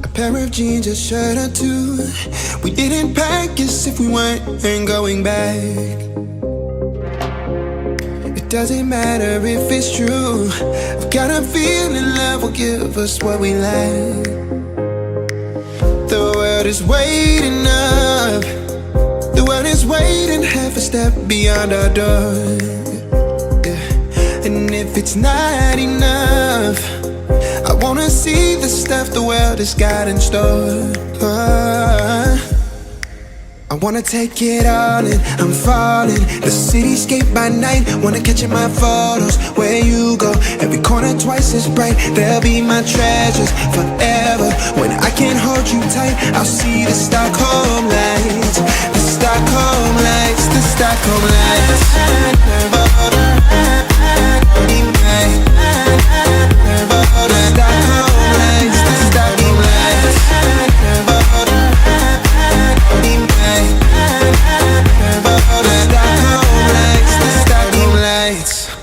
A pair of jeans, a shirt or two. We didn't pack as if we weren't going back. It doesn't matter if it's true. I've got a feeling love will give us what we lack. The world is waiting up. The world is waiting half a step beyond our door. Yeah. And if it's not enough, I wanna see the stuff the world has got in store. I wanna take it all in, I'm falling. The cityscape by night, wanna catch in my photos. Where you go, every corner twice as bright. They'll be my treasures forever. When I can't hold you tight, I'll see the Stockholm lights. The Stockholm lights, the Stockholm lights.